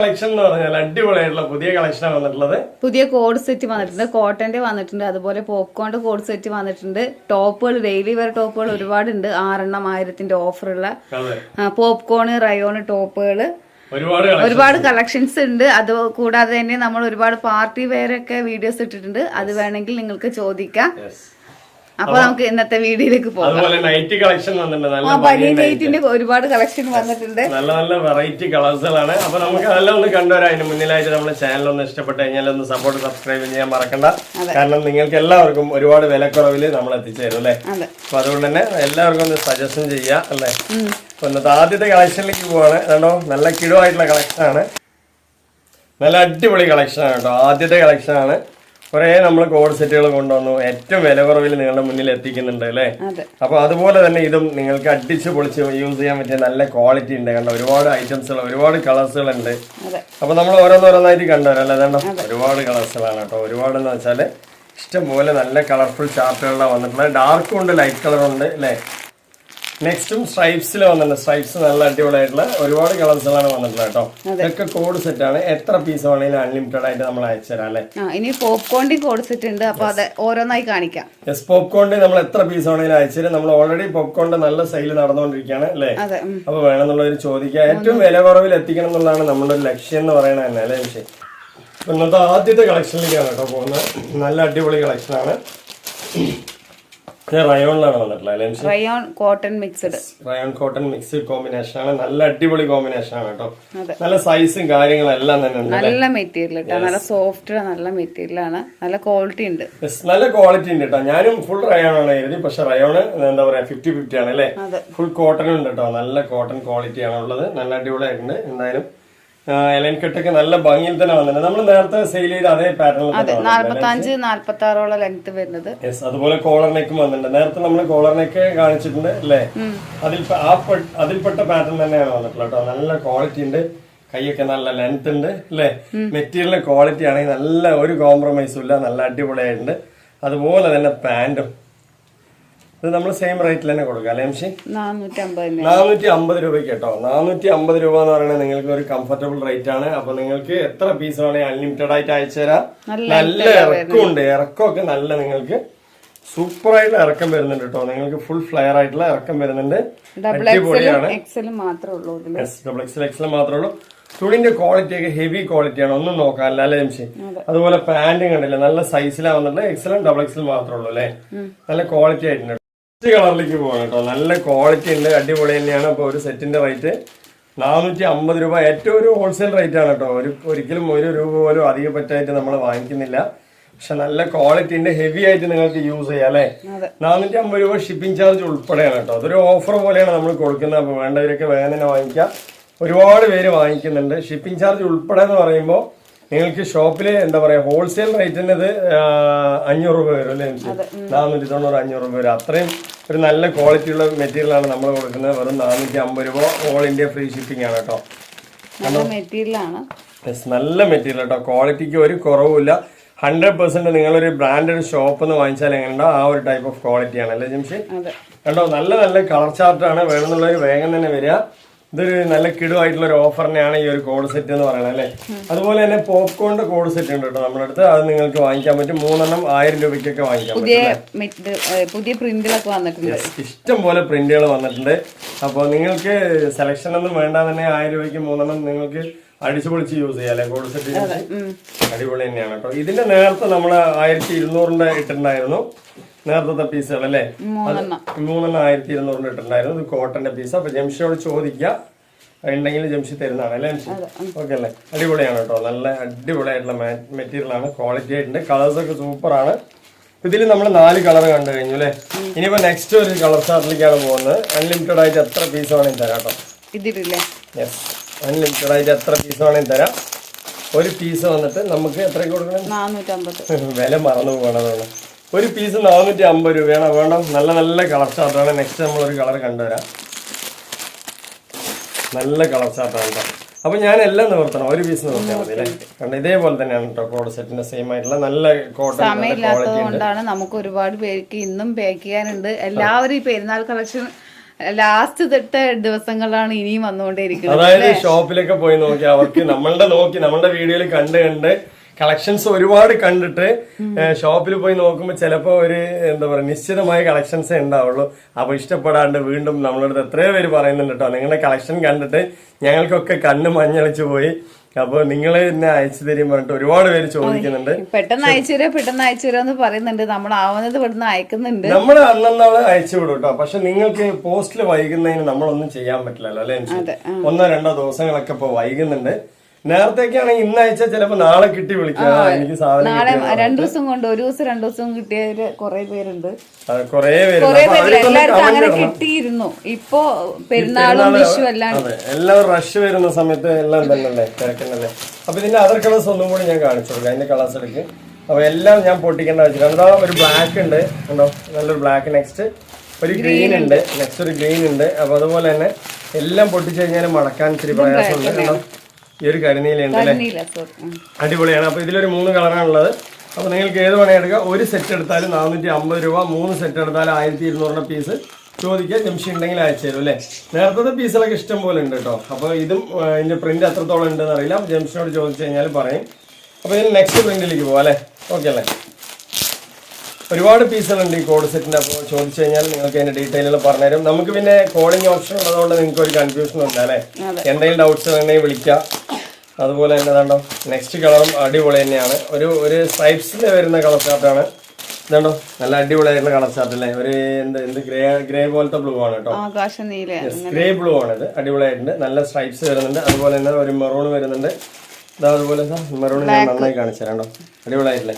Collection എന്ന് പറഞ്ഞാൽ അടിപൊളിയായിട്ടുള്ള പുതിയ കളക്ഷനാണ് വന്നിട്ടുള്ളത്. പുതിയ കോഡ് സെറ്റ് വന്നിട്ടുണ്ട്, കോട്ടന്റെ വന്നിട്ടുണ്ട്, അതുപോലെ പോപ്കോണിന്റെ കോഡ് സെറ്റ് വന്നിട്ടുണ്ട്. ടോപ്പുകൾ ഡെയിലി വെയർ ടോപ്പുകൾ ഒരുപാടുണ്ട്. 6,000 ഓഫറുള്ള പോപ്കോൺ റയോൺ ടോപ്പുകൾ ഒരുപാട് കളക്ഷൻസ് ഉണ്ട്. അത് കൂടാതെ തന്നെ നമ്മൾ ഒരുപാട് പാർട്ടി വെയർ ഒക്കെ വീഡിയോസ് ഇട്ടിട്ടുണ്ട്. അത് വേണമെങ്കിൽ നിങ്ങൾക്ക് ചോദിക്കാം. അപ്പൊ നമുക്ക് ഇന്നത്തെ വീഡിയോയിലേക്ക് പോകാം. അതുപോലെ നൈറ്റ് കളക്ഷൻ വന്നിട്ടുണ്ട്, വലിയ നൈറ്റിന്റെ ഒരുപാട് കളക്ഷൻ വന്നിട്ടുണ്ട്. നല്ല നല്ല വെറൈറ്റി കളേഴ്സുകളാണ്. അപ്പൊ നമുക്ക് അതെല്ലാം ഒന്ന് കണ്ടുവരാം. അതിന് മുന്നിലായിട്ട് നമ്മുടെ ചാനൽ ഒന്ന് ഇഷ്ടപ്പെട്ട് കഴിഞ്ഞാൽ ഒന്ന് സബ്സ്ക്രൈബ് ചെയ്യാൻ മറക്കണ്ട. കാരണം നിങ്ങൾക്ക് എല്ലാവർക്കും ഒരുപാട് വിലക്കുറവിൽ നമ്മൾ എത്തിച്ചു തരും അല്ലെ. അപ്പൊ അതുകൊണ്ട് തന്നെ എല്ലാവർക്കും ഒന്ന് സജഷൻ ചെയ്യാം അല്ലെ. അപ്പൊ ഇന്നത്തെ ആദ്യത്തെ കളക്ഷനിലേക്ക് പോവാണ്. കണ്ടോ, നല്ല കിടുവായിട്ടുള്ള കളക്ഷൻ ആണ്, നല്ല അടിപൊളി കളക്ഷൻ ആണ് കേട്ടോ. ആദ്യത്തെ കളക്ഷൻ ആണ്. കുറെ നമ്മൾ കോഡ് സെറ്റുകൾ കൊണ്ടുവന്നു, ഏറ്റവും വില കുറവിൽ നിങ്ങളുടെ മുന്നിൽ എത്തിക്കുന്നുണ്ട് അല്ലെ. അപ്പൊ അതുപോലെ തന്നെ ഇതും നിങ്ങൾക്ക് അടിച്ച് പൊളിച്ച് യൂസ് ചെയ്യാൻ പറ്റിയ നല്ല ക്വാളിറ്റി ഉണ്ട്. കണ്ടോ, ഒരുപാട് ഐറ്റംസുകൾ, ഒരുപാട് കളേഴ്സുകൾ ഉണ്ട്. അപ്പൊ നമ്മൾ ഓരോന്നോരോന്നായിട്ട് കണ്ടുവരാം അല്ലെ. കണ്ടോ, ഒരുപാട് കളേഴ്സുകളാണ് കേട്ടോ. ഒരുപാടെന്ന് വെച്ചാല് ഇഷ്ടം പോലെ നല്ല കളർഫുൾ ചാർട്ടുകളാണ് വന്നിട്ടുള്ളത്. ഡാർക്കും ഉണ്ട്, ലൈറ്റ് കളറും ഉണ്ട് അല്ലെ. നെക്സ്റ്റും സ്ട്രൈപ്സിൽ വന്നിട്ടുണ്ട്. സ്ട്രൈപ്സ് നല്ല അടിപൊളിയായിട്ടുള്ള ഒരുപാട് കളേഴ്സുകളാണ് വന്നിട്ടുള്ളത് കേട്ടോ. ഇതൊക്കെ കോഡ് സെറ്റ് ആണ്. എത്ര പീസ് വേണമെങ്കിലും അൺലിമിറ്റഡ് ആയിട്ട് നമ്മൾ അയച്ചു തരാം അല്ലെ. ഇനി പോപ്കോണിന്റെ കോഡ് സെറ്റ് ഉണ്ട്, അപ്പൊ അത് ഓരോന്നായി കാണിക്കാം. യെസ്, പോപ്കോണിന്റെ നമ്മൾ എത്ര പീസ് വേണമെങ്കിലും അയച്ചു തരാം. നമ്മൾ ഓൾറെഡി പോപ്കോണിന്റെ നല്ല സെയിൽ നടന്നുകൊണ്ടിരിക്കുകയാണ് അല്ലെ. അപ്പൊ വേണമെന്നുള്ളവർ ചോദിക്കുക. ഏറ്റവും വില കുറവിൽ എത്തിക്കണം എന്നുള്ളതാണ് നമ്മുടെ ഒരു ലക്ഷ്യം എന്ന് പറയുന്നത് തന്നെ അല്ലെ വിഷയം. ഇന്നത്തെ ആദ്യത്തെ കളക്ഷനിലേക്കാണ് കേട്ടോ പോകുന്നത്. നല്ല അടിപൊളി കളക്ഷനാണ്. റയോണിലാണ് വന്നിട്ടുള്ളത്. Rayon cotton mixed, rayon cotton mixed combination ആണ്. നല്ല അടിപൊളി കോമ്പിനേഷൻ ആണ് കേട്ടോ. നല്ല സൈസും കാര്യങ്ങളും എല്ലാം തന്നെ ഉണ്ട്. നല്ല മെറ്റീരിയൽ, നല്ല സോഫ്റ്റ്, നല്ല മെറ്റീരിയൽ ആണ്. നല്ല ക്വാളിറ്റി ഉണ്ട്. നല്ല ക്വാളിറ്റി ഉണ്ട് കേട്ടോ. ഞാനും ഫുൾ റയോൺ ആണ് എഴുതി, പക്ഷെ റയോണ് എന്താ പറയാ 50-50 ആണ് അല്ലെ. ഫുൾ കോട്ടൺ ഉണ്ട് കേട്ടോ. നല്ല കോട്ടൺ ക്വാളിറ്റി ആണ് ഉള്ളത്. നല്ല അടിപൊളിയായിട്ടുണ്ട്. എന്തായാലും എലൈൻ കെട്ടൊക്കെ നല്ല ഭംഗിയിൽ തന്നെ വന്നിട്ടുണ്ട്. നമ്മൾ നേരത്തെ സെയിൽ ചെയ്ത അതേ പാറ്റേണിൽ 45-46 ലെങ്ത് വരുന്നത്. അതുപോലെ കോളർ നെക്കും വന്നിട്ടുണ്ട്. നേരത്തെ നമ്മൾ കോളർ നെക്ക് കാണിച്ചിട്ടുണ്ട് അല്ലേ. അതിൽപ്പെട്ട പാറ്റേൺ തന്നെയാണ് വന്നിട്ടുള്ളത് കേട്ടോ. നല്ല ക്വാളിറ്റി ഉണ്ട്. കൈയൊക്കെ നല്ല ലെങ്ത് ഉണ്ട് അല്ലേ. മെറ്റീരിയലിന്റെ ക്വാളിറ്റി ആണെങ്കിൽ നല്ല ഒരു കോംപ്രമൈസും ഇല്ല. നല്ല അടിപൊളിയായിട്ടുണ്ട്. അതുപോലെ തന്നെ പാന്റും ഇത് നമ്മൾ സെയിം റേറ്റിൽ തന്നെ കൊടുക്കാം അല്ലെ. 450 രൂപയ്ക്ക് കേട്ടോ. 450 രൂപ എന്ന് പറയുന്നത് നിങ്ങൾക്ക് ഒരു കംഫർട്ടബിൾ റേറ്റ് ആണ്. അപ്പൊ നിങ്ങൾക്ക് എത്ര പീസ് വേണമെങ്കിൽ അൺലിമിറ്റഡ് ആയിട്ട് അയച്ചു തരാം. നല്ല ഇറക്കം ഉണ്ട്. ഇറക്കമൊക്കെ നല്ല നിങ്ങൾക്ക് സൂപ്പർ ആയിട്ടുള്ള ഇറക്കം വരുന്നുണ്ട് കേട്ടോ. നിങ്ങൾക്ക് ഫുൾ ഫ്ലെയർ ആയിട്ടുള്ള ഇറക്കം വരുന്നുണ്ട്. അടിപൊളിയാണ്. ഡബിൾ എക്സൽ മാത്രമേ ഉള്ളൂ. തുണിന്റെ ക്വാളിറ്റി ഒക്കെ ഹെവി ക്വാളിറ്റിയാണ്, ഒന്നും നോക്കാനില്ല അല്ലെ എംസി. അതുപോലെ പാന്റും കണ്ടില്ല, നല്ല സൈസിലാണ് വന്നിട്ട്. എക്സലും ഡബിൾ എക്സലും മാത്രമേ ഉള്ളൂ അല്ലെ. നല്ല ക്വാളിറ്റി ആയിട്ടുണ്ട്. കളറിലേക്ക് പോകണം കേട്ടോ. നല്ല ക്വാളിറ്റി ഉണ്ട്, അടിപൊളി തന്നെയാണ്. അപ്പൊ ഒരു സെറ്റിന്റെ റേറ്റ് 450 രൂപ. ഏറ്റവും ഒരു ഹോൾസെയിൽ റേറ്റ് ആണ് കേട്ടോ. ഒരിക്കലും 1 രൂപ പോലും അധികം പറ്റായിട്ട് നമ്മൾ വാങ്ങിക്കുന്നില്ല. പക്ഷെ നല്ല ക്വാളിറ്റി ഉണ്ട്, ഹെവി ആയിട്ട് നിങ്ങൾക്ക് യൂസ് ചെയ്യാം അല്ലെ. 450 രൂപ ഷിപ്പിംഗ് ചാർജ് ഉൾപ്പെടെയാണ് കേട്ടോ. അതൊരു ഓഫർ പോലെയാണ് നമ്മൾ കൊടുക്കുന്നത്. അപ്പൊ വേണ്ടവരൊക്കെ വേഗം തന്നെ വാങ്ങിക്കാം. ഒരുപാട് പേര് വാങ്ങിക്കുന്നുണ്ട്. ഷിപ്പിംഗ് ചാർജ് ഉൾപ്പെടെ എന്ന് പറയുമ്പോൾ നിങ്ങൾക്ക് ഷോപ്പില് എന്താ പറയാ ഹോൾസെയിൽ റേറ്റിന് ഇത് 500 രൂപ വരും അല്ലെ. 490-500 രൂപ വരും. അത്രയും ഒരു നല്ല ക്വാളിറ്റി ഉള്ള മെറ്റീരിയൽ ആണ് നമ്മൾ കൊടുക്കുന്നത്. വെറും 450 രൂപ. ഓൾ ഇന്ത്യ ഫ്രീ ഷിപ്പിംഗ് ആണ് കേട്ടോ. നല്ല മെറ്റീരിയൽ കേട്ടോ. ക്വാളിറ്റിക്ക് ഒരു കുറവുമില്ല. 100% നിങ്ങളൊരു ബ്രാൻഡഡ് ഷോപ്പ് എന്ന് വാങ്ങിച്ചാൽ എങ്ങനെയുണ്ടോ ആ ഒരു ടൈപ്പ് ഓഫ് ക്വാളിറ്റി ആണ് അല്ലേ ജംഷി. കണ്ടോ, നല്ല നല്ല കളർ ചാർട്ടാണ്. വേണമെന്നുള്ളവർ വേഗം തന്നെ വരിക. ഇതൊരു നല്ല കിടുവായിട്ടുള്ള ഒരു ഓഫർ തന്നെയാണ് ഈ ഒരു കോഡ് സെറ്റ് എന്ന് പറയുന്നത് അല്ലെ. അതുപോലെ തന്നെ പോപ്കോണിന്റെ കോഡ് സെറ്റ് ഉണ്ട് കേട്ടോ നമ്മുടെ അടുത്ത്. അത് നിങ്ങൾക്ക് വാങ്ങിക്കാൻ പറ്റും. 3 1000 രൂപയ്ക്കൊക്കെ വാങ്ങിക്കാൻ പറ്റും. പുതിയ പ്രിന്റുകളൊക്കെ വന്നിട്ടുണ്ട്. ഇഷ്ടം പോലെ പ്രിന്റുകൾ വന്നിട്ടുണ്ട്. അപ്പോൾ നിങ്ങൾക്ക് സെലക്ഷൻ ഒന്നും വേണ്ട തന്നെ 1000 രൂപയ്ക്ക് 3 നിങ്ങൾക്ക് അടിച്ചു പൊളിച്ച് യൂസ് ചെയ്യാം അല്ലെ. കോഡ് സെറ്റ് അടിപൊളി തന്നെയാണ് കേട്ടോ. ഇതിന്റെ നേരത്തെ നമ്മൾ 1200 ഇട്ടിട്ടുണ്ടായിരുന്നു നേരത്തെ പീസുകൾ അല്ലെ. 3 1200 ഇട്ടിട്ടുണ്ടായിരുന്നു. ഇത് കോട്ടന്റെ പീസ്. അപ്പൊ ജംഷിയോട് ചോദിക്കുക, ഉണ്ടെങ്കിൽ ജംഷി തരുന്നതാണ് അല്ലെ. ഓക്കെ അല്ലേ. അടിപൊളിയാണ് കേട്ടോ. നല്ല അടിപൊളിയായിട്ടുള്ള മെറ്റീരിയൽ ആണ്. ക്വാളിറ്റി ആയിട്ടുണ്ട്. കളേഴ്സ് ഒക്കെ സൂപ്പർ ആണ്. ഇതിൽ നമ്മൾ 4 കളർ കണ്ടു കഴിഞ്ഞു അല്ലെ. ഇനിയിപ്പോ നെക്സ്റ്റ് ഒരു കളർ ചാർട്ടിലേക്കാണ് പോകുന്നത്. അൺലിമിറ്റഡ് ആയിട്ട് എത്ര പീസ് വേണമെങ്കിൽ തരാം കേട്ടോ. യെസ്, അൺലിമിറ്റഡ് ആയിട്ട് എത്ര പീസ് വേണമെങ്കിൽ തരാം. ഒരു പീസ് വന്നിട്ട് നമുക്ക് എത്രയ്ക്ക് കൊടുക്കണം? 450. വില മറന്നു പോകണതാണ്. ഒരു പീസ് 450 രൂപയാണ്. വേണം. നല്ല നല്ല കളർ ചാർട്ടാണ്. നെക്സ്റ്റ് നമ്മളൊരു കളർ കണ്ടുവരാം. നല്ല കളർ ചാർട്ടാണ് കേട്ടോ. അപ്പൊ ഞാൻ എല്ലാം നിവർത്തണം. ഒരു പീസ് നിവർത്തിയാൽ മതി അല്ലേ. കാരണം ഇതേപോലെ തന്നെയാണ് കേട്ടോ കോഡ് സെറ്റിന്റെ സെയിം ആയിട്ടുള്ള നല്ല കോട്ടൺ. സമയമില്ലാത്തത് കൊണ്ടാണ്. നമുക്ക് ഒരുപാട് പേർക്ക് ഇന്നും പാക്ക് ചെയ്യാനുണ്ട്. എല്ലാവരും ഈ പെരുന്നാൾ കളക്ഷൻ ലാസ്റ്റ് തൊട്ട ദിവസങ്ങളാണ് ഇനിയും വന്നുകൊണ്ടേയിരിക്കുന്നത്. അതായത് ഷോപ്പിലൊക്കെ പോയി നോക്കി അവർക്ക് നമ്മളുടെ വീഡിയോയിൽ കണ്ട് കളക്ഷൻസ് ഒരുപാട് കണ്ടിട്ട് ഷോപ്പിൽ പോയി നോക്കുമ്പോൾ ചിലപ്പോ ഒരു എന്താ പറയുക നിശ്ചിതമായ കളക്ഷൻസേ ഉണ്ടാവുള്ളൂ. അപ്പൊ ഇഷ്ടപ്പെടാണ്ട് വീണ്ടും നമ്മളടുത്ത് എത്രയോ പേര് പറയുന്നുണ്ട് കേട്ടോ, നിങ്ങളുടെ കളക്ഷൻ കണ്ടിട്ട് ഞങ്ങൾക്കൊക്കെ കണ്ണ് മഞ്ഞളിച്ചു പോയി, അപ്പൊ നിങ്ങൾ എന്നെ അയച്ചു തരും പറഞ്ഞിട്ട് ഒരുപാട് പേര് ചോദിക്കുന്നുണ്ട്. പെട്ടെന്ന് അയച്ചു തരാന്ന് പറയുന്നുണ്ട്, നമ്മൾ ആവുന്നത് ഇവിടുന്ന് അയക്കുന്നുണ്ട്. നമ്മൾ അന്നാള് അയച്ചു വിടും കേട്ടോ. പക്ഷെ നിങ്ങൾക്ക് പോസ്റ്റിൽ വൈകുന്നതിന് നമ്മളൊന്നും ചെയ്യാൻ പറ്റില്ലല്ലോ അല്ലെ. 1-2 ദിവസങ്ങളൊക്കെ ഇപ്പൊ വൈകുന്നുണ്ട്. നേരത്തേക്കാണെങ്കിൽ ഇന്ന് അയച്ചാൽ ചിലപ്പോ നാളെ കിട്ടി വിളിക്കാം, എനിക്ക് സാധനം നാളെ 2 ദിവസം കൊണ്ട് 1 ദിവസം 2 ദിവസം കിട്ടിയവര് കൊറേ പേരുണ്ട്. കൊറേ പേര് എല്ലാവർക്കും അങ്ങനെ കിട്ടിയിരുന്നു. ഇപ്പൊ പെരുന്നാളും വിഷു അല്ലാണ്ട് എല്ലാവരും റഷ് വരുന്ന സമയത്ത് എല്ലാം തന്നെയല്ലേ തിരക്കുന്നല്ലേ. അപ്പൊ ഇതിന്റെ അതർ കളേഴ്സ് ഒന്നും കൂടി ഞാൻ കാണിച്ചു കൊടുക്കാം. അതിന്റെ കളേഴ്സ് എടുക്ക്. അപ്പൊ എല്ലാം ഞാൻ പൊട്ടിക്കേണ്ട വെച്ചിട്ടുണ്ട്. ഒരു ബ്ലാക്ക് ഉണ്ട് കണ്ടോ, നല്ലൊരു ബ്ലാക്ക്. നെക്സ്റ്റ് ഒരു ഗ്രീൻ ഉണ്ട്, നെക്സ്റ്റ് ഒരു ഗ്രീൻ ഉണ്ട്. അപ്പൊ അതുപോലെ തന്നെ എല്ലാം പൊട്ടിച്ചു കഴിഞ്ഞാൽ മടക്കാൻ ഇത്തിരി പ്രയാസമുണ്ട് കണ്ടോ. ഈ ഒരു കരിനീലുണ്ട് അല്ലേ, അടിപൊളിയാണ്. അപ്പൊ ഇതിലൊരു 3 കളറാണുള്ളത്. അപ്പൊ നിങ്ങൾക്ക് ഏത് വേണേ എടുക്കാം. ഒരു സെറ്റ് എടുത്താലും 450 രൂപ, 3 സെറ്റ് എടുത്താലും 1200 പീസ് ചോദിക്കുക. ജംഷി ഉണ്ടെങ്കിൽ അയച്ചു തരും അല്ലേ. നേരത്തെ പീസുകളൊക്കെ ഇഷ്ടം പോലെ ഉണ്ട് കേട്ടോ. അപ്പൊ ഇതും ഇതിന്റെ പ്രിന്റ് എത്രത്തോളം ഉണ്ടെന്ന് അറിയില്ല, ജംഷിനോട് ചോദിച്ചു കഴിഞ്ഞാൽ പറയും. അപ്പൊ ഇതിന് നെക്സ്റ്റ് പ്രിന്റിലേക്ക് പോവാം അല്ലേ. ഓക്കെ അല്ലേ. ഒരുപാട് പീസുകളുണ്ട് ഈ കോഡ് സെറ്റിന്റെ. അപ്പോൾ ചോദിച്ചു കഴിഞ്ഞാൽ നിങ്ങൾക്ക് അതിന്റെ ഡീറ്റെയിലുകൾ പറഞ്ഞുതരും. നമുക്ക് പിന്നെ കോളിംഗ് ഓപ്ഷൻ ഉള്ളതുകൊണ്ട് നിങ്ങൾക്ക് ഒരു കൺഫ്യൂഷൻ ഉണ്ട് അല്ലേ. എന്തെങ്കിലും ഡൗട്ട്സ് വേണമെങ്കിൽ വിളിക്കാം. അതുപോലെ തന്നെ ഇതാണ്ടോ നെക്സ്റ്റ് കളറും അടിപൊളി തന്നെയാണ്. ഒരു സ്ട്രൈപ്സിൽ വരുന്ന കളർ ചാർട്ടാണ്. ഇതാണ്ടോ നല്ല അടിപൊളിയായിട്ടുള്ള കളർ ചാർട്ട് അല്ലേ. ഒരു എന്ത് ഗ്രേ പോലത്തെ ബ്ലൂ ആണ് കേട്ടോ, ഗ്രേ ബ്ലൂ ആണ് ഇത്. അടിപൊളിയായിട്ടുണ്ട്. നല്ല സ്ട്രൈപ്സ് വരുന്നുണ്ട്. അതുപോലെ തന്നെ ഒരു മെറൂൺ വരുന്നുണ്ട്. ഇതാ അതുപോലെ മെറൂൺ ഞാൻ നന്നായി കാണിച്ചു തരാം കേട്ടോ, അടിപൊളിയായിട്ടില്ലേ.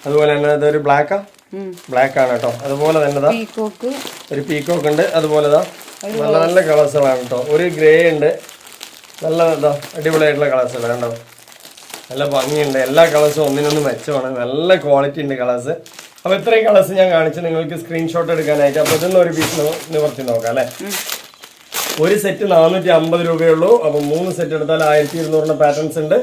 അതുപോലെ തന്നെ ഇതൊരു ബ്ലാക്ക് ആണ് കേട്ടോ. അതുപോലെ തന്നെ ഒരു പീക്കോക്ക് ഉണ്ട്. അതുപോലെ നല്ല നല്ല കളേഴ്സുകളാണ് കേട്ടോ. ഒരു ഗ്രേ ഉണ്ട്, നല്ല അടിപൊളിയായിട്ടുള്ള കളേഴ്സുകൾ കണ്ടോ, നല്ല ഭംഗിയുണ്ട്. എല്ലാ കളേഴ്സും ഒന്നിനൊന്ന് മെച്ചമാണ്, നല്ല ക്വാളിറ്റി ഉണ്ട് കളേഴ്സ്. അപ്പൊ ഇത്രയും കളേഴ്സ് ഞാൻ കാണിച്ചു നിങ്ങൾക്ക് സ്ക്രീൻഷോട്ട് എടുക്കാനായിട്ട്. അപ്പൊ ഇതൊന്നും ഒരു പീസ് നിവർത്തി നോക്കാം അല്ലെ. ഒരു സെറ്റ് 450 രൂപയുള്ളൂ. അപ്പൊ 3 സെറ്റ് എടുത്താൽ 1200 പാറ്റേൺസ് ഉണ്ട്.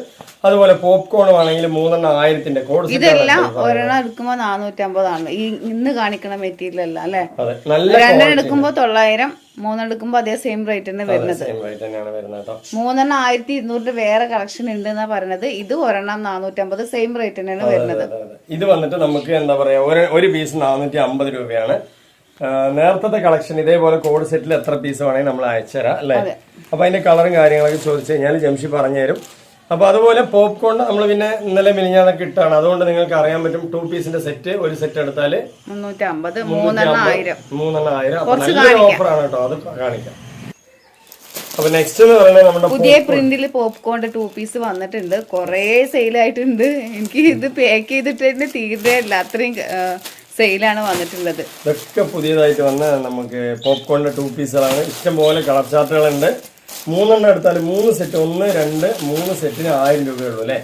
അതുപോലെ പോപ്കോൺ ആണെങ്കിൽ 3,000 കോഡ് സെറ്റ്. ഇതെല്ലാം ഒരെണ്ണം എടുക്കുമ്പോ 450 ആണ് ഈ ഇന്ന് കാണിക്കുന്ന മെറ്റീരിയൽ അല്ല അല്ലെ. 2 എടുക്കുമ്പോ 900, 3 എടുക്കുമ്പോ അതേ സെയിം റേറ്റ് തന്നെ വരുന്നത്. 3 1200 വേറെ കളക്ഷൻ ഉണ്ട് എന്നാ പറയുന്നത്. ഇത് ഒരെണ്ണം 450 സെയിം റേറ്റ് തന്നെയാണ് വരുന്നത്. ഇത് വന്നിട്ട് നമുക്ക് എന്താ പറയാ ഒരു പീസ് 450 രൂപയാണ്. നേരത്തെ കളക്ഷൻ ഇതേപോലെ കോഡ് സെറ്റിൽ എത്ര പീസ് വേണമെങ്കിൽ നമ്മൾ അയച്ചുതരാം അല്ലെ. അപ്പൊ അതിന്റെ കളറും കാര്യങ്ങളൊക്കെ ചോദിച്ചു കഴിഞ്ഞാൽ ജംഷി പറഞ്ഞുതരും. അപ്പൊ അതുപോലെ പോപ്കോൺ നമ്മൾ പിന്നെ ഇന്നലെ മിനിഞ്ഞാന്നൊക്കെ ഇട്ടാണ്. അതുകൊണ്ട് നിങ്ങൾക്ക് അറിയാൻ പറ്റും 2 പീസിന്റെ സെറ്റ്. ഒരു സെറ്റ് എടുത്താല് 350, 3,000. 3,000. അപ്പൊ നല്ലൊരു ഓഫറാണ് കേട്ടോ, അത് കാണിക്കാം. അപ്പൊ നെക്സ്റ്റ് എന്ന് പറയുന്നത് നമ്മുടെ പുതിയ പ്രിന്റിൽ പോപ്കോണിന്റെ 2 പീസ് വന്നിട്ടുണ്ട്. കൊറേ സെയിലായിട്ടുണ്ട്. എനിക്ക് ഇത് പാക്ക് ചെയ്തിട്ട് തന്നെ തീരുന്നില്ല, അത്രയും സെയിലാണ് വന്നിട്ടുള്ളത്. ഇതൊക്കെ പുതിയതായിട്ട് വന്ന നമുക്ക് പോപ്കോണിന്റെ 2 പീസുകളാണ്. ഇഷ്ടംപോലെ കളർ ചാർട്ടുകളുണ്ട്. 3 എടുത്താൽ 3 സെറ്റ്, 1, 2, 3 സെറ്റിന് 1000 രൂപയുള്ളൂ അല്ലെ.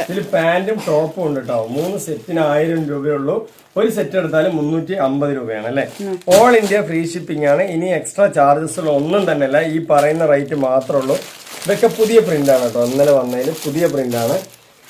ഇതിൽ പാന്റും ടോപ്പും ഉണ്ട് കേട്ടോ. 3 സെറ്റിന് 1000 രൂപയുള്ളൂ. ഒരു സെറ്റ് എടുത്താൽ 350 രൂപയാണ് അല്ലെ. ഓൾ ഇന്ത്യ ഫ്രീ ഷിപ്പിംഗ് ആണ്. ഇനി എക്സ്ട്രാ ചാർജസ് ഒന്നും തന്നെ അല്ല, ഈ പറയുന്ന റേറ്റ് മാത്രമേ ഉള്ളൂ. ഇതൊക്കെ പുതിയ പ്രിന്റ് ആണ് കേട്ടോ, ഇന്നലെ വന്നതിൽ പുതിയ പ്രിന്റ് ആണ്.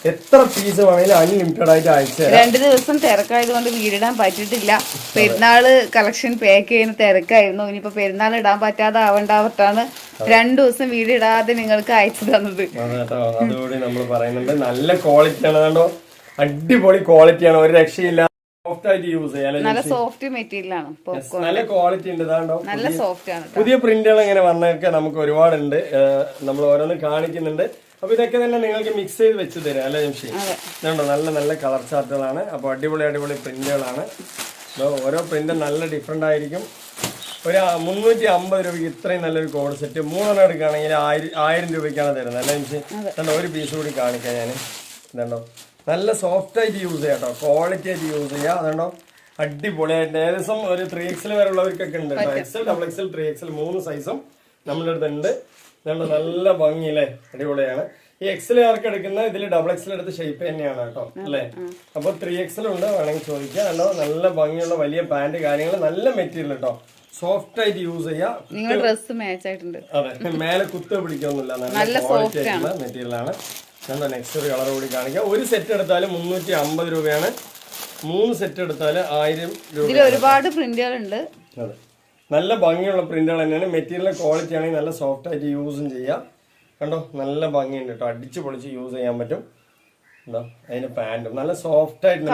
എത്ര പീസ് വേണമെങ്കിലും അൺലിമിറ്റഡ് ആയിട്ട് അയച്ചു തരാം. 2 ദിവസം തിരക്കായതുകൊണ്ട് വീടിടാൻ പറ്റിയിട്ടില്ല. പെരുന്നാള് കളക്ഷൻ പാക്ക് ചെയ്യുന്ന തിരക്കായിരുന്നു. ഇനിയിപ്പോ പെരുന്നാൾ ഇടാൻ പറ്റാതെ ആവണ്ടാവട്ടാണ് 2 ദിവസം വീടിടാതെ നിങ്ങൾക്ക് അയച്ചു തന്നത്. അതെട്ടോ, അതുകൂടി നമ്മൾ പറയുന്നുണ്ട്. നല്ല ക്വാളിറ്റി ആണ് കേട്ടോ, അടിപൊളി ക്വാളിറ്റിയാണ്, ഒരു രക്ഷയില്ല. സോഫ്റ്റ് ആയിട്ട് യൂസ് ചെയ്യാം, നല്ല സോഫ്റ്റ് മെറ്റീരിയൽ ആണ്. നല്ല ക്വാളിറ്റി ഉണ്ട്. ഇതാണ്ടോ നല്ല സോഫ്റ്റ് ആണ്. പുതിയ പ്രിന്റുകൾ ഇങ്ങനെ വന്നൊക്കെ നമുക്ക് ഒരുപാടുണ്ട്. നമ്മൾ ഓരോന്ന് കാണിക്കുന്നുണ്ട്. അപ്പൊ ഇതൊക്കെ തന്നെ നിങ്ങൾക്ക് മിക്സ് ചെയ്ത് വെച്ച് തരാം അല്ലെ ജംഷി. ഇതുണ്ടോ നല്ല നല്ല കളർ ചാർട്ടുകളാണ്. അപ്പൊ അടിപൊളി പ്രിന്റുകളാണ്. ഓരോ പ്രിന്റും നല്ല ഡിഫറെന്റ് ആയിരിക്കും. ഒരു 350 രൂപയ്ക്ക് ഇത്രയും നല്ലൊരു കോഡ് സെറ്റ് 3 എടുക്കുകയാണെങ്കിൽ 1000 രൂപയ്ക്കാണ് തരുന്നത് അല്ലെ ജംഷി. ഇതുണ്ടോ ഒരു പീസ് കൂടി കാണിക്കാം ഞാൻ. ഇതുണ്ടോ നല്ല സോഫ്റ്റ് ആയിട്ട് യൂസ് ചെയ്യാം കേട്ടോ, ക്വാളിറ്റി ആയിട്ട് യൂസ് ചെയ്യാം. അതുകൊണ്ടോ അടിപൊളിയായിട്ട് ഏകദേശം ഒരു 3XL വരെ ഉള്ളവർക്കൊക്കെ ഉണ്ട് കേട്ടോ. XL, XXL, 3XL 3 സൈസും നമ്മളുടെ അടുത്തുണ്ട്. നല്ല ഭംഗിയില്ലേ, അടിപൊളിയാണ്. ഈ XL ആർക്ക് എടുക്കുന്ന ഇതിൽ XXL എടുത്ത് ഷേപ്പ് തന്നെയാണ് കേട്ടോ അല്ലെ. അപ്പൊ 3XL ഉണ്ട്, വേണമെങ്കിൽ ചോദിക്കാം. നല്ല ഭംഗിയുള്ള വലിയ പാന്റ് കാര്യങ്ങൾ, നല്ല മെറ്റീരിയൽ കേട്ടോ, സോഫ്റ്റ് ആയിട്ട് യൂസ് ചെയ്യാം. ഡ്രസ് മാച്ച് ആയിട്ടുണ്ട്. അതെ, മേലെ കുത്ത് പിടിക്കൊന്നുമില്ല, നല്ല ക്വാളിറ്റി ആയിട്ടുള്ള മെറ്റീരിയൽ ആണ്. കണ്ടോ നെക്സ്റ്റ് ഒരു കളർ കൂടി കാണിക്കാം. ഒരു സെറ്റ് എടുത്താലും 350 രൂപയാണ്. 3 സെറ്റ് എടുത്താൽ 1000 രൂപ. ഒരുപാട് പ്രിന്റുകൾ ഉണ്ട്. അതെ, നല്ല ഭംഗിയുള്ള പ്രിന്റുകൾ തന്നെയാണ്. മെറ്റീരിയൽ ക്വാളിറ്റി ആണെങ്കിൽ നല്ല സോഫ്റ്റ് ആയിട്ട് യൂസും ചെയ്യാം. കണ്ടോ നല്ല ഭംഗിയുണ്ട് കേട്ടോ, അടിച്ചു പൊളിച്ച് യൂസ് ചെയ്യാൻ പറ്റും. എന്താ അതിന്റെ പാന്റും നല്ല സോഫ്റ്റ് ആയിട്ട്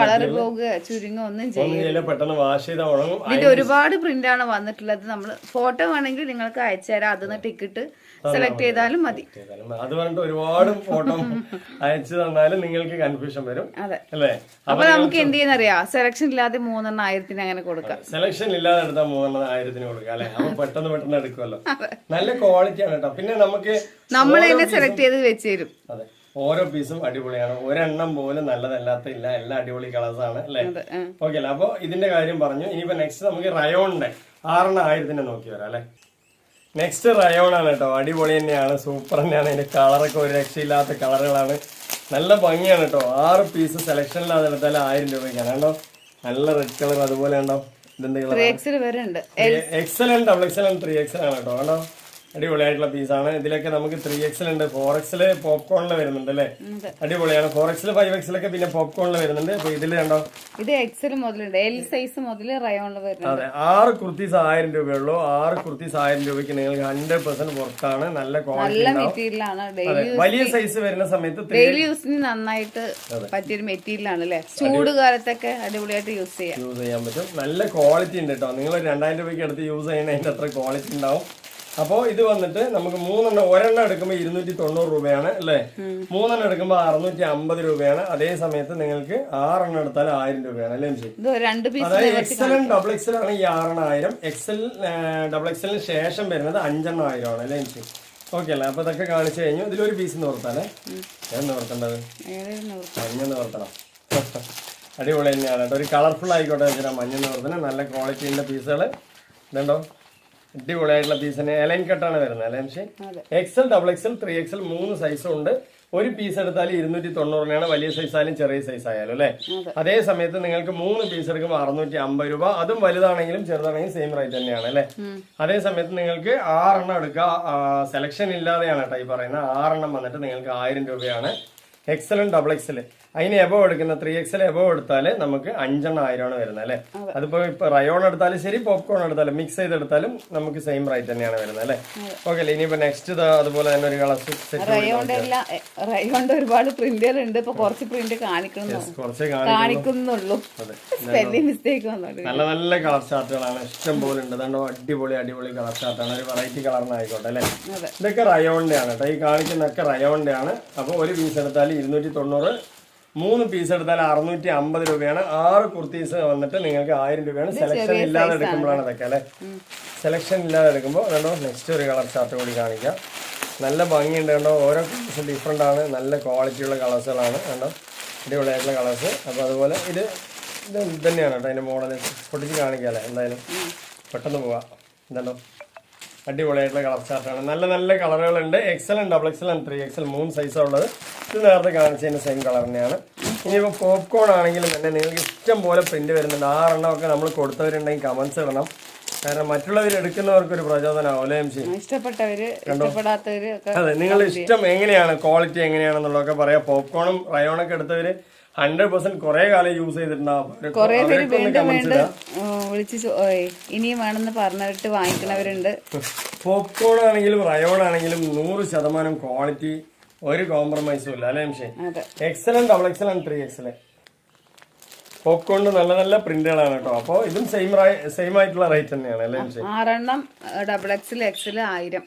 ഒന്നും പെട്ടെന്ന് വാഷ് ചെയ്താൽ ഉണങ്ങും. ഇതിന്റെ ഒരുപാട് പ്രിന്റ് ആണ് വന്നിട്ടുള്ളത്. നമ്മൾ ഫോട്ടോ വേണമെങ്കിൽ നിങ്ങൾക്ക് അയച്ചുതരാം, അതിന്ന് ടിക്കറ്റ് സെലക്ട് ചെയ്താലും മതി. അത് പറഞ്ഞിട്ട് ഒരുപാട് ഫോട്ടോ അയച്ചു തന്നാലും നിങ്ങൾക്ക് കൺഫ്യൂഷൻ വരും അല്ലേ. അപ്പൊ നമുക്ക് എന്ത് ചെയ്യുന്നറിയാ, സെലക്ഷൻ ഇല്ലാതെ 3,000 അങ്ങനെ കൊടുക്കാം. സെലക്ഷൻ ഇല്ലാതെ എടുത്താൽ 3,000 കൊടുക്കാം അല്ലെ. അപ്പൊ പെട്ടെന്ന് എടുക്കുമല്ലോ. നല്ല ക്വാളിറ്റി ആണ് കേട്ടോ. പിന്നെ നമുക്ക് നമ്മൾ തന്നെ സെലക്ട് ചെയ്ത് വെച്ച് തരും. അതെ, ഓരോ പീസും അടിപൊളിയാണ്. ഒരെണ്ണം പോലും നല്ലതല്ലാത്ത ഇല്ല, എല്ലാം അടിപൊളി കളേഴ്സ് ആണ് അല്ലെ. ഓക്കെ അല്ലേ. അപ്പൊ ഇതിന്റെ കാര്യം പറഞ്ഞു. ഇനിയിപ്പോ നെക്സ്റ്റ് നമുക്ക് റയോണിന്റെ 6,000 നോക്കി വരാം അല്ലെ. നെക്സ്റ്റ് റയോൺ ആണ് കേട്ടോ. അടിപൊളി തന്നെയാണ്, സൂപ്പർ തന്നെയാണ്. ഇതിന്റെ കളറൊക്കെ ഒരു രക്ഷയില്ലാത്ത കളറുകളാണ്. നല്ല ഭംഗിയാണ് കേട്ടോ. 6 പീസ് സെലക്ഷനിലാതെ എടുത്താൽ 1000 രൂപയ്ക്കാണ് കേട്ടോ. നല്ല റെഡ് കളർ അതുപോലെ ഉണ്ടോ. ഇതെന്താ എക്സൽ, ഡബിൾ എക്സൽ, 3XL ആണ് കേട്ടോ. കണ്ടോ അടിപൊളിയായിട്ടുള്ള പീസാണ്. ഇതിലൊക്കെ നമുക്ക് 3XL ഉണ്ട്, 4XL പോപ്കോണില് വരുന്നുണ്ട് അല്ലേ. അടിപൊളിയാണ്. 4XL 5XL ഒക്കെ പിന്നെ പോപ്കോണില് വരുന്നുണ്ട്. അപ്പൊ ഇതില് കണ്ടോ ഇത് എക്സൽ മുതലുണ്ട്, എൽ സൈസ് മുതൽ റയോണില് വരുന്നുണ്ട്. അതെ, 6 കുർത്തീസ് 1000 രൂപയുള്ളൂ. 6 കുർത്തീസ് 1000 രൂപയ്ക്ക് നിങ്ങൾക്ക് 100% പുറത്താണ്. നല്ല ക്വാളിറ്റി മെറ്റീരിയൽ ആണ്. വലിയ സൈസ് വരുന്ന സമയത്ത് ഡെയിലി യൂസിന് നന്നായിട്ട് പറ്റിയൊരു മെറ്റീരിയൽ ആണ് അല്ലെ. ചൂട് കാലത്തൊക്കെ അടിപൊളിയായിട്ട് യൂസ് ചെയ്യാൻ പറ്റും. നല്ല ക്വാളിറ്റി ഉണ്ട് കേട്ടോ. നിങ്ങൾ 2000 രൂപയ്ക്ക് എടുത്ത് യൂസ് ചെയ്യുന്നതിന്റെ അത്ര ക്വാളിറ്റി ഉണ്ടാവും. അപ്പോ ഇത് വന്നിട്ട് നമുക്ക് ഒരെണ്ണം എടുക്കുമ്പോൾ 290 രൂപയാണ് അല്ലെ. 3 എടുക്കുമ്പോൾ 650 രൂപയാണ്. അതേ സമയത്ത് നിങ്ങൾക്ക് 6 എടുത്താൽ 1000 രൂപയാണ് അല്ലേ. അതായത് എക്സലും ഡബിൾ എക്സൽ ആണ് ഈ 6,000. എക്സൽ ഡബിൾ എക്സലിന് ശേഷം വരുന്നത് 5,000 ആണ് അല്ലേ. ഓക്കെ അല്ലേ. അപ്പൊ ഇതൊക്കെ കാണിച്ചു കഴിഞ്ഞു. ഇതിലൊരു പീസ് നിവർത്താലേ. നിവർത്തേണ്ടത് മഞ്ഞ നിവർത്തണം. അടിപൊളി തന്നെയാണ് കേട്ടോ. ഒരു കളർഫുൾ ആയിക്കോട്ടെ വെച്ചാൽ മഞ്ഞ നിവർത്തനം. നല്ല ക്വാളിറ്റിയുള്ള പീസുകൾ ഇതുണ്ടോ. അടിപൊളിയായിട്ടുള്ള പീസ് തന്നെ. എലൈൻ കട്ടാണ് വരുന്നത് അല്ലേ. എക്സൽ, ഡബിൾ എക്സൽ, 3XL 3 സൈസും ഉണ്ട്. ഒരു പീസ് എടുത്താൽ 290 വലിയ സൈസ് ആയാലും ചെറിയ സൈസ് ആയാലും അല്ലെ. അതേ സമയത്ത് നിങ്ങൾക്ക് 3 പീസ് എടുക്കുമ്പോൾ 650 രൂപ. അതും വലുതാണെങ്കിലും ചെറുതാണെങ്കിലും സെയിം റേറ്റ് തന്നെയാണ് അല്ലെ. അതേ സമയത്ത് നിങ്ങൾക്ക് 6 എടുക്കുക. സെലക്ഷൻ ഇല്ലാതെയാണ് കേട്ടോ ഈ പറയുന്നത്. 6 വന്നിട്ട് നിങ്ങൾക്ക് 1000 രൂപയാണ്. എക്സലും ഡബിൾ എക്സൽ അതിന് എബോവ് എടുക്കുന്ന 3XL എബോവ് എടുത്താൽ നമുക്ക് 5,000 വരുന്നത് അല്ലെ. അതിപ്പോ ഇപ്പൊ റയോൺ എടുത്താലും ശരി, പോപ്കോൺ എടുത്താലും മിക്സ് ചെയ്തെടുത്താലും നമുക്ക് സെയിം റേറ്റ് തന്നെയാണ് വരുന്നത് അല്ലെ. ഓക്കെ അല്ലേ. ഇനിയിപ്പോ നെക്സ്റ്റ് അതുപോലെ തന്നെ ഒരു കളർ സെറ്റ് റയോണിന്റെ ഒരുപാട് പ്രിന്റുകൾ ഉണ്ട്. ഇപ്പൊ കുറച്ച് പ്രിന്റ് കാണിക്കുന്നുള്ളൂ. നല്ല നല്ല കളർ ചാർട്ടുകളാണ് ഇഷ്ടം പോലെ ഉണ്ട്. അതുകൊണ്ടോ അടിപൊളി കളർ ചാർട്ടാണ്. ഒരു വെറൈറ്റി കളറിനായിക്കോട്ടെ അല്ലെ. ഇതൊക്കെ റയോണിന്റെ ആണ് കേട്ടോ. ഈ കാണിക്കുന്നൊക്കെ റയോണിന്റെ ആണ്. അപ്പൊ ഒരു പീസ് എടുത്താൽ 290, 3 പീസ് എടുത്താൽ 650 രൂപയാണ്. 6 കുർത്തീസ് വന്നിട്ട് നിങ്ങൾക്ക് 1000 രൂപയാണ്. സെലക്ഷൻ ഇല്ലാതെ എടുക്കുമ്പോഴാണ് ഇതൊക്കെ അല്ലെ. സെലക്ഷൻ ഇല്ലാതെ എടുക്കുമ്പോൾ കണ്ടോ. നെക്സ്റ്റ് ഒരു കളർ ചാർട്ട് കൂടി കാണിക്കാം. നല്ല ഭംഗിയുണ്ട് കണ്ടോ. ഓരോ കളേഴ്സും ഡിഫറെന്റ് ആണ്. നല്ല ക്വാളിറ്റിയുള്ള കളേഴ്സുകളാണ് കണ്ടോ. അടിപൊളിയായിട്ടുള്ള കളേഴ്സ്. അപ്പോൾ അതുപോലെ ഇത് തന്നെയാണ് കേട്ടോ അതിന്റെ മോഡൽ. പൊട്ടിച്ച് കാണിക്കാല്ലേ. എന്തായാലും പെട്ടെന്ന് പോവാം. ഇതുണ്ടോ അടിപൊളിയായിട്ടുള്ള കളർ ചാർട്ടാണ്. നല്ല നല്ല കളറുകളുണ്ട്. എക്സൽ, ഡബിൾ എക്സൽ, 3XL 3 സൈസാണ് ഉള്ളത്. ഇത് നേരത്തെ കാണിച്ചതിന് സെയിം കളർ തന്നെയാണ്. ഇനിയിപ്പോൾ പോപ്കോൺ ആണെങ്കിലും തന്നെ നിങ്ങൾക്ക് ഇഷ്ടം പോലെ പ്രിന്റ് വരുന്നുണ്ട്. 6 ഒക്കെ നമ്മൾ കൊടുത്തവരുണ്ടെങ്കിൽ കമന്റ്സ് ഇടണം. കാരണം മറ്റുള്ളവർ എടുക്കുന്നവർക്ക് ഒരു പ്രചോദനമാവും അല്ലേ. അതെ, നിങ്ങളുടെ ഇഷ്ടം എങ്ങനെയാണ്, ക്വാളിറ്റി എങ്ങനെയാണെന്നുള്ളതൊക്കെ പറയാം. പോപ്കോണും റയോണൊക്കെ എടുത്തവര് 100% കുറെ കാലം യൂസ് ചെയ്തിട്ടുണ്ടാവും. ഇനിയും വേണമെന്ന് പറഞ്ഞിട്ട് വാങ്ങിക്കുന്നവരുണ്ട്. പോപ്കോൺ ആണെങ്കിലും റയോൺ ആണെങ്കിലും 100% ക്വാളിറ്റി, ഒരു കോംപ്രമൈസും ഇല്ല അല്ലേ. എക്സലും ഡബിൾ എക്സൽ, 3XL പോപ്കോണിന്റെ നല്ല നല്ല പ്രിന്റുകളാണ് കേട്ടോ. അപ്പൊ ഇതും സെയിം ആയിട്ടുള്ള റേറ്റ് തന്നെയാണ് അല്ലേ. 6 ഡബിൾ എക്സൽ, എക്സൽ 1000.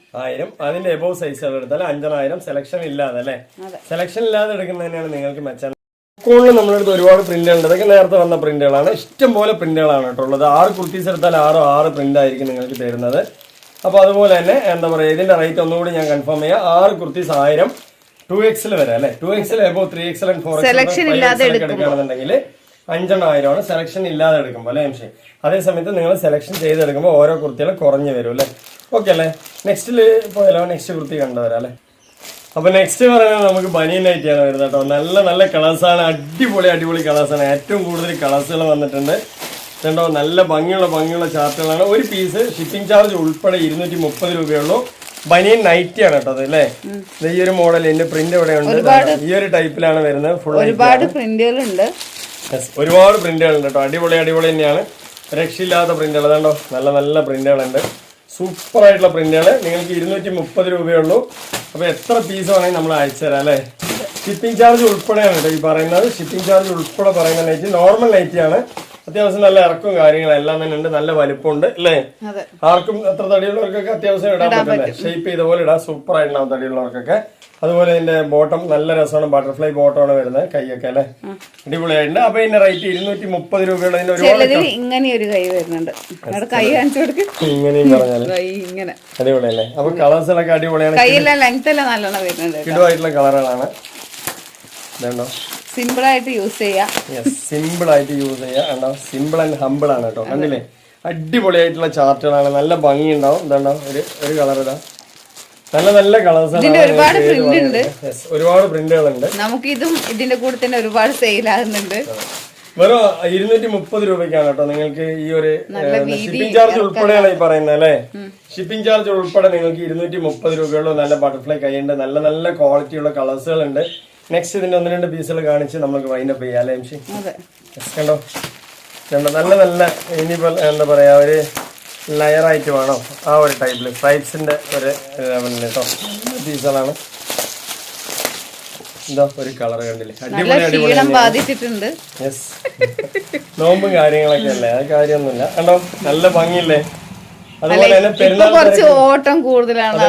അതിന്റെ എബോവ് സൈസുകൾ എടുത്താൽ 5,000. സെലക്ഷൻ ഇല്ലാതെ അല്ലെ. സെലക്ഷൻ ഇല്ലാതെ എടുക്കുന്നതന്നെയാണ് നിങ്ങൾക്ക് മെച്ചം. പോപ്കോണിൽ നമ്മളെടുത്ത് ഒരുപാട് പ്രിന്റുകൾ ഉണ്ട്. അതൊക്കെ നേരത്തെ വന്ന പ്രിന്റുകളാണ്. ഇഷ്ടം പോലെ പ്രിന്റുകളാണ് കേട്ടോ ഉള്ളത്. 6 കുർത്തീസ് എടുത്താൽ 6 പ്രിന്റ് ആയിരിക്കും നിങ്ങൾക്ക് തരുന്നത്. അപ്പൊ അതുപോലെ തന്നെ എന്താ പറയുക, ഇതിന്റെ റേറ്റ് ഒന്നുകൂടി ഞാൻ കൺഫേം ചെയ്യാം. 6 കുർത്തീസ് 1000, 2XL വരെ അല്ലെ. 2XL എബോവ് 3XL, 4XL എടുക്കുകയാണെന്നുണ്ടെങ്കിൽ 5,000 സെലക്ഷൻ ഇല്ലാതെ എടുക്കുമ്പോൾ അല്ലെ. അതേ സമയത്ത് നിങ്ങൾ സെലക്ഷൻ ചെയ്തെടുക്കുമ്പോൾ ഓരോ കുർത്തികളും കുറഞ്ഞു വരും അല്ലെ. ഓക്കെ അല്ലെ. നെക്സ്റ്റില് പോയാലോ. നെക്സ്റ്റ് കുർത്തി കണ്ടുവരാം അല്ലെ. അപ്പൊ നെക്സ്റ്റ് പറയുന്നത് നമുക്ക് ബനിയൻ നൈറ്റിയാണ് വരുന്നത് കേട്ടോ. നല്ല നല്ല കളേഴ്സാണ്. അടിപൊളി കളേഴ്സാണ്. ഏറ്റവും കൂടുതൽ കളേഴ്സുകൾ വന്നിട്ടുണ്ട് കേട്ടോ. നല്ല ഭംഗിയുള്ള ചാർട്ടുകളാണ്. ഒരു പീസ് ഷിപ്പിംഗ് ചാർജ് ഉൾപ്പെടെ 230 രൂപയുള്ളൂ. ബനിയൻ നൈറ്റിയാണ് കേട്ടോ അത് അല്ലേ. ഈ ഒരു മോഡൽ ഇതിന്റെ പ്രിന്റ് ഇവിടെ ഉണ്ട്. ഈ ഒരു ടൈപ്പിലാണ് വരുന്നത്. ഫുൾ ഒരുപാട് പ്രിന്റുകളുണ്ട് കേട്ടോ. അടിപൊളി തന്നെയാണ്. രക്ഷയില്ലാത്ത പ്രിന്റുകൾ അതുകൊണ്ടോ നല്ല നല്ല പ്രിന്റുകളുണ്ട്, സൂപ്പർ ആയിട്ടുള്ള പ്രിന്റുകൾ. നിങ്ങൾക്ക് 230 രൂപയുള്ളൂ. അപ്പോൾ എത്ര പീസ് വേണമെങ്കിൽ നമ്മൾ അയച്ചു തരാം അല്ലേ. ഷിപ്പിംഗ് ചാർജ് ഉൾപ്പെടെയാണ് കേട്ടോ ഈ പറയുന്നത്. ഷിപ്പിംഗ് ചാർജ് ഉൾപ്പെടെ പറയുന്ന നൈറ്റി നോർമൽ നൈറ്റിയാണ്. അത്യാവശ്യം നല്ല ഇറക്കവും കാര്യങ്ങളും എല്ലാം തന്നെ ഉണ്ട്, നല്ല വലിപ്പമുണ്ട് അല്ലേ. ആർക്കും എത്ര തടിയുള്ളവർക്കൊക്കെ അത്യാവശ്യം ഇടാൻ പറ്റില്ലേ, ഷേപ്പ് ചെയ്ത പോലെ ഇടാം, സൂപ്പർ ആയിട്ടുണ്ടാവും തടിയുള്ളവർക്കൊക്കെ. അതുപോലെ ഇതിന്റെ ബോട്ടം നല്ല രസമാണ്, ബട്ടർഫ്ലൈ ബോട്ടമാണ് വരുന്നത്, കൈയൊക്കെ അല്ലെ അടിപൊളിയായിട്ടുണ്ട്. അപ്പൊ ഇതിന്റെ റേറ്റ് 230 രൂപയുള്ള ഇങ്ങനെ ഒരു കൈ വരുന്നുണ്ട്, കൈ കാണിച്ചു കൊടുക്കും, ഇങ്ങനെയും പറഞ്ഞാല് അടിപൊളിയല്ലേ. അപ്പൊ കളേഴ്സിലൊക്കെ അടിപൊളിയാണ്, കൈയെല്ലാം ലെങ്ത് എല്ലാം നല്ലോണം വരുന്നുണ്ട്, കിടുവായിട്ടുള്ള കളറുകളാണ്. ഇതുണ്ടോ സിമ്പിൾ ആയിട്ട് യൂസ് ചെയ്യാം, സിമ്പിൾ ആയിട്ട് യൂസ് ചെയ്യാം. ഉണ്ടോ സിമ്പിൾ ആൻഡ് ഹമ്പിൾ ആണ് കേട്ടോ. കണ്ടില്ലേ അടിപൊളിയായിട്ടുള്ള ചാർട്ടുകളാണ്, നല്ല ഭംഗി ഉണ്ടാവും. ഇതുണ്ടോ ഒരു കളർ ഇതാ, നല്ല നല്ല കളേഴ്സ്, ഒരുപാട് പ്രിന്റ് ഉണ്ട്, ഒരുപാട് പ്രിന്റുകൾ ഉണ്ട്. നമുക്ക് ഇതും ഇതിന്റെ കൂടെ തന്നെ ഒരുപാട് സെയിൽ ആകുന്നുണ്ട്. വെറും 230 രൂപയ്ക്കാണ് കേട്ടോ നിങ്ങൾക്ക് ഈ ഒരു ഷിപ്പിംഗ് ചാർജ് ഉൾപ്പെടെയാണ് ഈ പറയുന്നത് അല്ലേ. ഷിപ്പിംഗ് ചാർജ് ഉൾപ്പെടെ നിങ്ങൾക്ക് 230 രൂപയുള്ളൂ. നല്ല ബട്ടർഫ്ലൈ കൈയുണ്ട്, നല്ല നല്ല ക്വാളിറ്റിയുള്ള കളേഴ്സുകൾ ഉണ്ട്. നെക്സ്റ്റ് ഇതിന്റെ 1-2 പീസുകൾ കാണിച്ച് നമുക്ക് വൈൻഡപ്പ് ചെയ്യാം അല്ലേ എംഷി. കണ്ടോ നല്ല നല്ല ഇനിയിപ്പോ എന്താ പറയാ ഒരു ലെയർ ആയിട്ട് വേണോ ആ ഒരു ടൈപ്പില് സ്ട്രൈപ്സിന്റെ ഒരു കേട്ടോ പീസുകളാണ്. എന്താ ഒരു കളർ കണ്ടില്ലേ, ബാധിച്ചിട്ടുണ്ട്. യെസ്, നോമ്പും കാര്യങ്ങളൊക്കെ അല്ലേ, അത് കാര്യമൊന്നുമില്ല. കണ്ടോ നല്ല ഭംഗിയില്ലേ. അതുപോലെ തന്നെ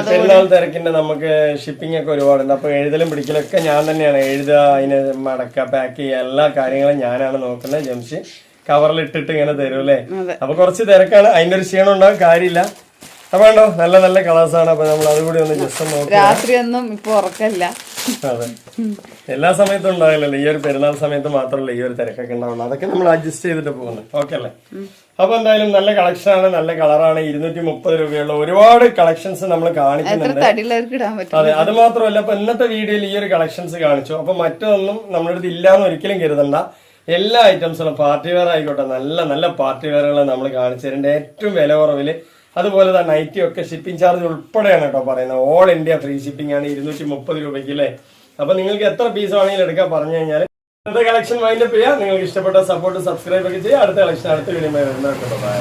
പെരുന്നാൾ തിരക്കിന്റെ നമുക്ക് ഷിപ്പിംഗ് ഒക്കെ ഒരുപാടുണ്ട്. അപ്പൊ എഴുതലും പിടിക്കലൊക്കെ ഞാൻ തന്നെയാണ്, എഴുതുക, അതിന് മടക്കുക, പാക്ക് ചെയ്യുക, എല്ലാ കാര്യങ്ങളും ഞാനാണ് നോക്കുന്നത്. ജംഷി കവറിൽ ഇട്ടിട്ട് ഇങ്ങനെ തരും അല്ലേ. അപ്പൊ കുറച്ച് തിരക്കാണ്, അതിന്റെ ഒരു ക്ഷീണം ഉണ്ടാവും, കാര്യമില്ല. അപ്പൊ ഉണ്ടോ നല്ല നല്ല കളേഴ്സ് ആണ്. അപ്പൊ നമ്മൾ അതുകൂടി ഒന്ന് ജസ്റ്റ് നോക്കാം. രാത്രിയൊന്നും ഇപ്പൊ ഉറക്കല്ല. അതെ, എല്ലാ സമയത്തും ഉണ്ടാവില്ലല്ലോ, ഈ ഒരു പെരുന്നാൾ സമയത്ത് മാത്രമല്ല ഈ ഒരു തിരക്കൊക്കെ ഉണ്ടാവുള്ളൂ. അതൊക്കെ നമ്മൾ അഡ്ജസ്റ്റ് ചെയ്തിട്ട് പോകുന്നത്. ഓക്കെ അല്ലേ. അപ്പൊ എന്തായാലും നല്ല കളക്ഷൻ ആണ്, നല്ല കളറാണ്. 230 രൂപയുള്ള ഒരുപാട് കളക്ഷൻസ് നമ്മൾ കാണിക്കുന്നുണ്ട്. അതെ, അത് മാത്രമല്ല ഇപ്പൊ ഇന്നത്തെ വീഡിയോയിൽ ഈ ഒരു കളക്ഷൻസ് കാണിച്ചു. അപ്പൊ മറ്റൊന്നും നമ്മുടെ അടുത്ത് ഇല്ലാന്ന് ഒരിക്കലും കരുതണ്ട. എല്ലാ ഐറ്റംസുകളും പാർട്ടി വെയർ ആയിക്കോട്ടെ, നല്ല നല്ല പാർട്ടി വെയറുകൾ നമ്മൾ കാണിച്ചു തരുന്നുണ്ട് ഏറ്റവും വില കുറവില്. അതുപോലെ തന്നെ നൈറ്റി ഒക്കെ ഷിപ്പിംഗ് ചാർജ് ഉൾപ്പെടെയാണ് കേട്ടോ പറയുന്നത്. ഓൾ ഇന്ത്യ ഫ്രീ ഷിപ്പിംഗ് ആണ് 230 രൂപയ്ക്ക് അല്ലേ. അപ്പൊ നിങ്ങൾക്ക് എത്ര പീസ് വേണമെങ്കിലും എടുക്കാൻ പറഞ്ഞു കഴിഞ്ഞാൽ ഇന്നത്തെ കളക്ഷൻ വൈൻഡപ്പ് ചെയ്യാം. നിങ്ങൾക്ക് ഇഷ്ടപ്പെട്ട സപ്പോർട്ട് സബ്സ്ക്രൈബ് ഒക്കെ ചെയ്യാം. അടുത്ത കളക്ഷൻ അടുത്ത വീഡിയോ വരുന്നത് കേട്ടോ. ബൈ.